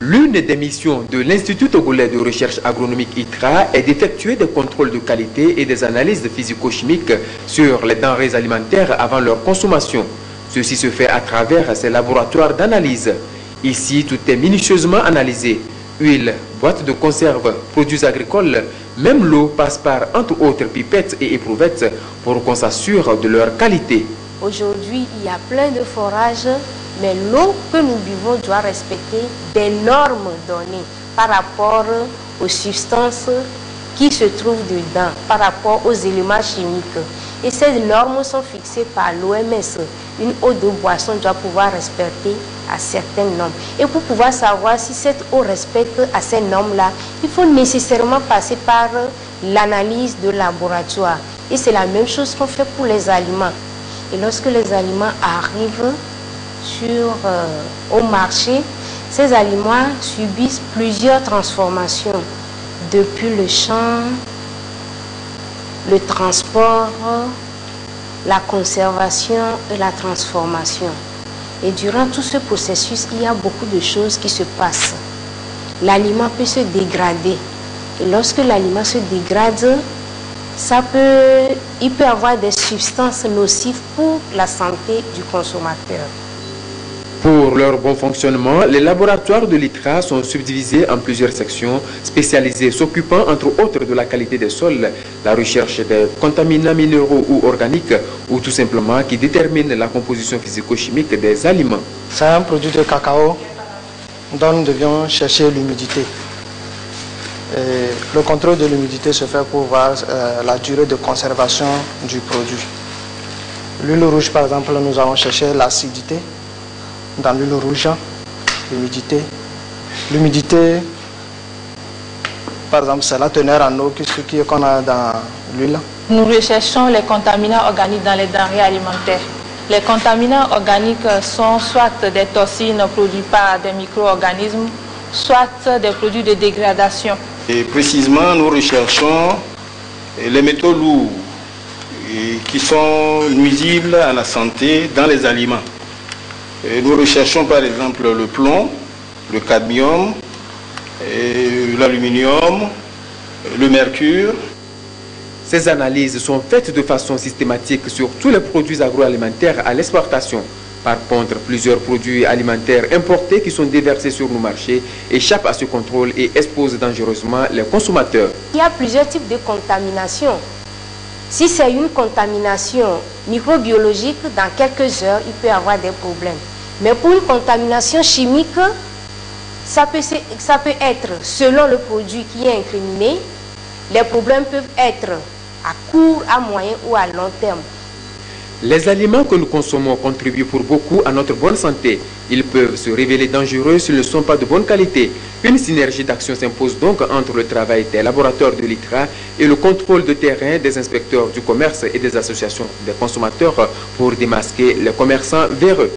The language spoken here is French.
L'une des missions de l'Institut togolais de recherche agronomique ITRA est d'effectuer des contrôles de qualité et des analyses physico-chimiques sur les denrées alimentaires avant leur consommation. Ceci se fait à travers ces laboratoires d'analyse. Ici, tout est minutieusement analysé. Huile, boîtes de conserve, produits agricoles, même l'eau passe par entre autres pipettes et éprouvettes pour qu'on s'assure de leur qualité. Aujourd'hui, il y a plein de forages, mais l'eau que nous buvons doit respecter des normes données par rapport aux substances qui se trouvent dedans, par rapport aux éléments chimiques. Et ces normes sont fixées par l'OMS. Une eau de boisson doit pouvoir respecter à certaines normes. Et pour pouvoir savoir si cette eau respecte à ces normes-là, il faut nécessairement passer par l'analyse de laboratoire. Et c'est la même chose qu'on fait pour les aliments. Et lorsque les aliments arrivent au marché, ces aliments subissent plusieurs transformations, depuis le champ, le transport, la conservation et la transformation. Et durant tout ce processus, il y a beaucoup de choses qui se passent. L'aliment peut se dégrader. Et lorsque l'aliment se dégrade, il peut avoir des substances nocives pour la santé du consommateur. Pour leur bon fonctionnement, les laboratoires de l'ITRA sont subdivisés en plusieurs sections spécialisées s'occupant entre autres de la qualité des sols, la recherche des contaminants minéraux ou organiques ou tout simplement qui déterminent la composition physico-chimique des aliments. C'est un produit de cacao dont nous devions chercher l'humidité. Le contrôle de l'humidité se fait pour voir la durée de conservation du produit. L'huile rouge, par exemple, nous allons chercher l'acidité dans l'huile rouge, l'humidité. L'humidité, par exemple, c'est la teneur en eau qu'on a dans l'huile. Nous recherchons les contaminants organiques dans les denrées alimentaires. Les contaminants organiques sont soit des toxines produites par des micro-organismes, soit des produits de dégradation. Et précisément, nous recherchons les métaux lourds qui sont nuisibles à la santé dans les aliments. Et nous recherchons par exemple le plomb, le cadmium, l'aluminium, le mercure. Ces analyses sont faites de façon systématique sur tous les produits agroalimentaires à l'exportation. Par contre, plusieurs produits alimentaires importés qui sont déversés sur nos marchés échappent à ce contrôle et exposent dangereusement les consommateurs. Il y a plusieurs types de contamination. Si c'est une contamination microbiologique, dans quelques heures, il peut y avoir des problèmes. Mais pour une contamination chimique, ça peut être selon le produit qui est incriminé. Les problèmes peuvent être à court, à moyen ou à long terme. Les aliments que nous consommons contribuent pour beaucoup à notre bonne santé. Ils peuvent se révéler dangereux s'ils ne sont pas de bonne qualité. Une synergie d'action s'impose donc entre le travail des laboratoires de l'ITRA et le contrôle de terrain des inspecteurs du commerce et des associations des consommateurs pour démasquer les commerçants véreux.